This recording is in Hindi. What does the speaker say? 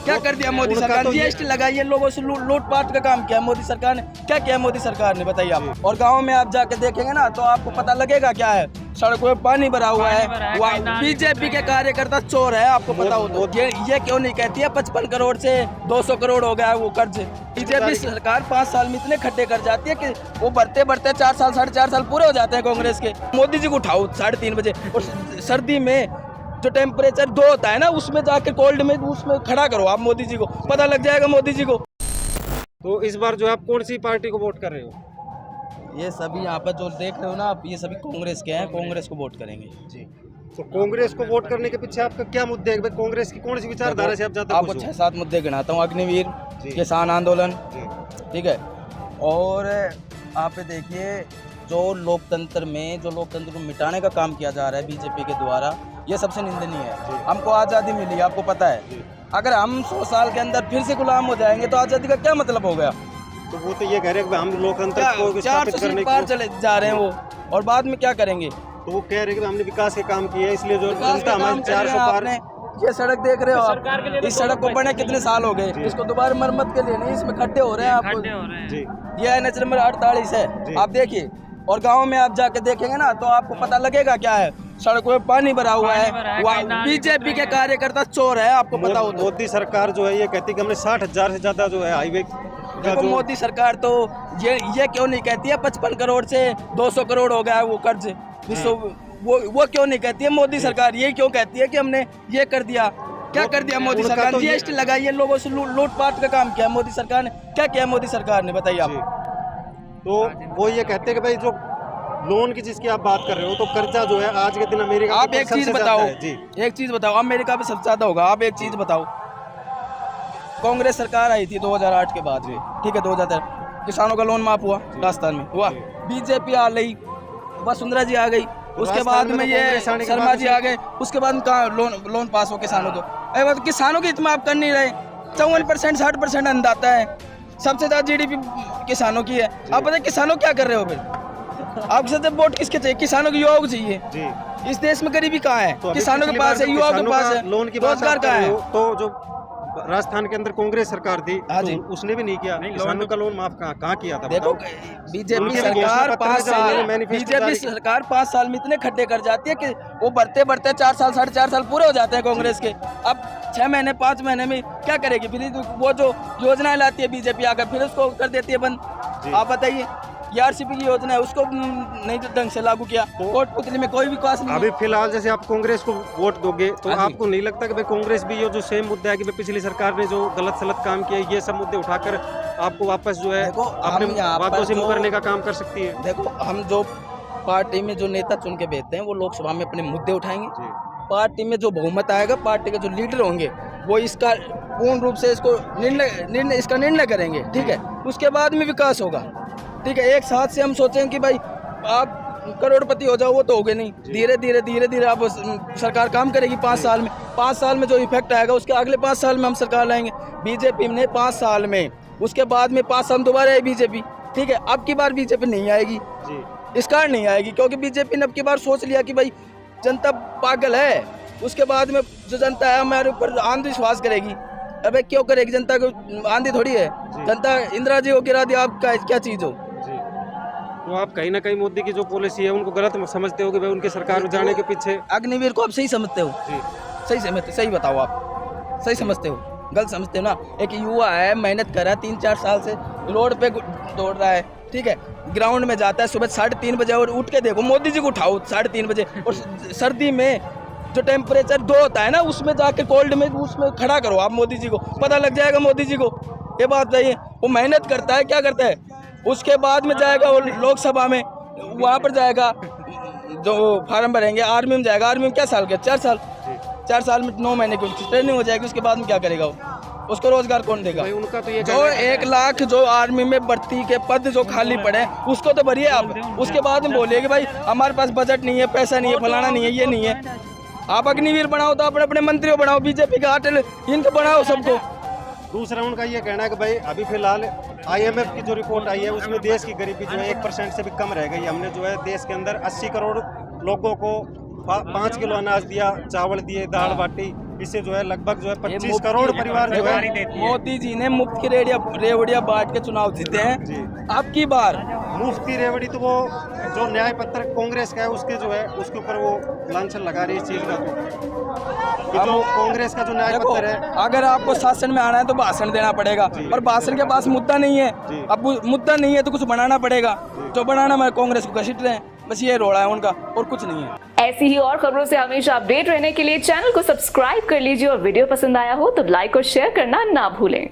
क्या कर दिया मोदी सरकार ने? जीएसटी लगाई है, लोगों से लूटपाट का काम किया मोदी सरकार ने। क्या किया मोदी सरकार ने बताइए आप। और गांव में आप जाके देखेंगे ना तो आपको पता लगेगा क्या है। सड़कों में पानी भरा हुआ है। बीजेपी के कार्यकर्ता चोर है, आपको पता हो तो। ये क्यों नहीं कहती है 55 करोड़ से 200 करोड़ हो गया है वो कर्ज। बीजेपी सरकार 5 साल में इतने खड्डे कर जाती है कि वो बढ़ते बढ़ते 4 साल 4.5 साल पूरे हो जाते हैं कांग्रेस के। मोदी जी को उठाओ 3:30 बजे और सर्दी में जो टेम्परेचर 2 होता है ना उसमें जाके कोल्ड में उसमें खड़ा करो आप मोदी जी को, पता लग जाएगा मोदी जी को। तो इस बार जो आप कौन सी पार्टी को वोट कर रहे हो? ये सभी यहाँ पर जो देख रहे हो ना आप, ये सभी कांग्रेस के हैं, कांग्रेस को वोट करेंगे जी। तो कांग्रेस को वोट करने के पीछे आपका क्या मुद्दे है? कांग्रेस की कौन सी विचारधारा से आप ज्यादा आपको 6-7 मुद्दे गिनाता हूँ। अग्निवीर, किसान आंदोलन, ठीक है। और आप देखिए जो लोकतंत्र में, जो लोकतंत्र को मिटाने का काम किया जा रहा है बीजेपी के द्वारा, ये सबसे निंदनीय है। हमको आज़ादी मिली, आपको पता है। अगर हम 100 साल के अंदर फिर से गुलाम हो जाएंगे तो आज़ादी का क्या मतलब हो गया? तो वो तो ये कह रहे हैं कि हम लोकतंत्र को स्थापित करने के पार चले जा रहे हैं वो, और बाद में क्या करेंगे? तो वो कह रहे हैं कि हमने विकास के काम किए, इसलिए जो जनता हमारे 400 पार। ये सड़क देख रहे हो आप, इस सड़क को बने कितने साल हो गए, इसको दोबारा मरम्मत के लिए नहीं, इसमें खड्डे हो रहे हैं आपको। ये NH नंबर 48 है, आप देखिए। और गांव में आप जाके देखेंगे ना तो आपको पता लगेगा क्या है। सड़कों में पानी भरा हुआ है। बीजेपी के कार्यकर्ता चोर है, आपको पता हो तो। मोदी सरकार जो है ये कहती है कि हमने 60,000 से ज्यादा जो है हाईवे। देखो मोदी सरकार तो ये क्यों नहीं कहती है 55 करोड़ से 200 करोड़ हो गया है वो कर्ज। वो क्यों नहीं कहती है मोदी सरकार? ये क्यों कहती है कि हमने ये कर दिया? क्या कर दिया मोदी सरकार ने? जीएसटी लगाई है, लोगों से लूटपाट का काम किया मोदी सरकार ने। क्या किया मोदी सरकार ने बताइए आप। तो वो ये कहते हैं कि भाई जो लोन की जिसकी आप बात कर रहे हो, तो कर्जा जो है आज के दिन अमेरिका, आप एक चीज बताओ, एक चीज बताओ, अमेरिका में सबसे ज्यादा होगा। आप एक चीज बताओ, कांग्रेस सरकार आई थी 2008 के बाद में, ठीक है, 2013 किसानों का लोन माफ हुआ, राजस्थान में हुआ। बीजेपी आ गई, वसुंधरा जी आ गई, उसके बाद में ये शर्मा जी आ गए, उसके बाद कहाँ लोन पास हो किसानों को? अरे तो किसानों की इतना आप कर नहीं रहे। 54% 60% अन्नदाता है, सबसे ज्यादा GDP किसानों की है। आप बताइए किसानों क्या कर रहे हो? फिर आपके साथ वोट किसके चाहिए? किसानों की युवाओं को चाहिए। इस देश में गरीबी कहाँ है? तो किसानों के पास है, युवाओं के पास है, लोन की रोजगार कहाँ है? तो जो राजस्थान के अंदर कांग्रेस सरकार थी, तो उसने भी नहीं किया। किसानों का लोन माफ कहाँ किया था? देखो बीजेपी सरकार 5 साल में इतने खड्डे कर जाती है कि वो बढ़ते बढ़ते 4 साल 4.5 साल पूरे हो जाते हैं कांग्रेस के। अब 6 महीने 5 महीने में क्या करेगी? फिर वो जो योजनाएं लाती है बीजेपी आकर फिर उसको कर देती है बंद। आप बताइए, RCP की योजना है उसको नहीं ढंग से लागू किया। कोटपुतली में कोई विकास नहीं। अभी फिलहाल जैसे आप कांग्रेस को वोट दोगे तो आपको नहीं लगता कि भाई कांग्रेस भी ये जो सेम मुद्दा है कि भाई पिछली सरकार ने जो गलत सलत काम किया, ये सब मुद्दे उठाकर आपको वापस जो है अपने बातों से मुकरने का काम कर सकती है? देखो हम जो पार्टी में जो नेता चुन के भेजते हैं वो लोकसभा में अपने मुद्दे उठाएंगे। पार्टी में जो बहुमत आएगा, पार्टी के जो लीडर होंगे वो इसका पूर्ण रूप से इसको निर्णय करेंगे, ठीक है। उसके बाद में विकास होगा, ठीक है। एक साथ से हम सोचें कि भाई आप करोड़पति हो जाओ, वो तो होगे नहीं। धीरे धीरे आप सरकार काम करेगी 5 साल में जो इफेक्ट आएगा उसके अगले 5 साल में हम सरकार लाएंगे। बीजेपी ने 5 साल में, उसके बाद में 5 साल दोबारा आई बीजेपी, ठीक है। अब की बार बीजेपी नहीं आएगी, इस कारण नहीं आएगी क्योंकि बीजेपी ने अब की बार सोच लिया कि भाई जनता पागल है। उसके बाद में जो जनता है हमारे ऊपर अंधविश्वास करेगी। अबे क्यों करेगी? जनता को आंधी थोड़ी है, जनता इंदिरा जी को गिरा दिया, आप क्या चीज हो? तो आप कहीं ना कहीं मोदी की जो पॉलिसी है उनको गलत समझते हो कि भाई उनके सरकार में जाने के पीछे? अग्निवीर को आप सही समझते हो? सही बताओ, आप सही समझते हो? गलत समझते हो ना। एक युवा है, मेहनत कर रहा है, 3-4 साल से रोड पे दौड़ रहा है, ठीक है, ग्राउंड में जाता है सुबह 3:30 बजे और उठ के देखो मोदी जी को उठाओ 3:30 बजे और सर्दी में जो टेम्परेचर 2 होता है ना उसमें जाके कोल्ड में उसमें खड़ा करो आप मोदी जी को, पता लग जाएगा मोदी जी को। ये बात बताइए, वो मेहनत करता है, क्या करता है? उसके बाद में जाएगा वो लोकसभा में, वहाँ पर जाएगा जो फार्म भरेंगे, आर्मी में जाएगा। आर्मी में क्या साल के? 4 साल में 9 महीने की उनकी ट्रेनिंग हो जाएगी। उसके बाद में क्या करेगा वो? उसको रोजगार कौन देगा? उनका तो ये जो 1 लाख जो आर्मी में भर्ती के पद जो खाली पड़े उसको तो भरिए आप। उसके बाद में बोलिए कि भाई हमारे पास बजट नहीं है, पैसा नहीं है, फलाना नहीं है, ये नहीं है। आप अग्निवीर बनाओ तो अपने मंत्रियों बनाओ, बीजेपी का अटल इनको बनाओ सबको। दूसरा उनका ये कहना है कि भाई अभी फिलहाल IMF की जो रिपोर्ट आई है उसमें देश की गरीबी जो है 1% से भी कम रह गई। हमने जो है देश के अंदर 80 करोड़ लोगों को 5 किलो अनाज दिया, चावल दिए, दाल बाटी, इससे जो है लगभग जो है 25 करोड़ परिवार जो है मोदी जी ने मुफ्त की रेवड़िया बांट के चुनाव जीते हैं। अब की बार मुफ्त की रेवड़ी तो वो जो न्याय पत्र कांग्रेस का है उसके जो है उसके ऊपर वो लांछन लगा रही है इस चीज का। तो जो कांग्रेस का जो न्याय पत्र है, अगर आपको शासन में आना है तो भाषण देना पड़ेगा, और भाषण के पास मुद्दा नहीं है। अब मुद्दा नहीं है तो कुछ बनाना पड़ेगा, जो बनाना मैं कांग्रेस को घसीट रहे हैं, बस ये रोड़ा है उनका और कुछ नहीं है। ऐसी ही और खबरों से हमेशा अपडेट रहने के लिए चैनल को सब्सक्राइब कर लीजिए और वीडियो पसंद आया हो तो लाइक और शेयर करना ना भूलें।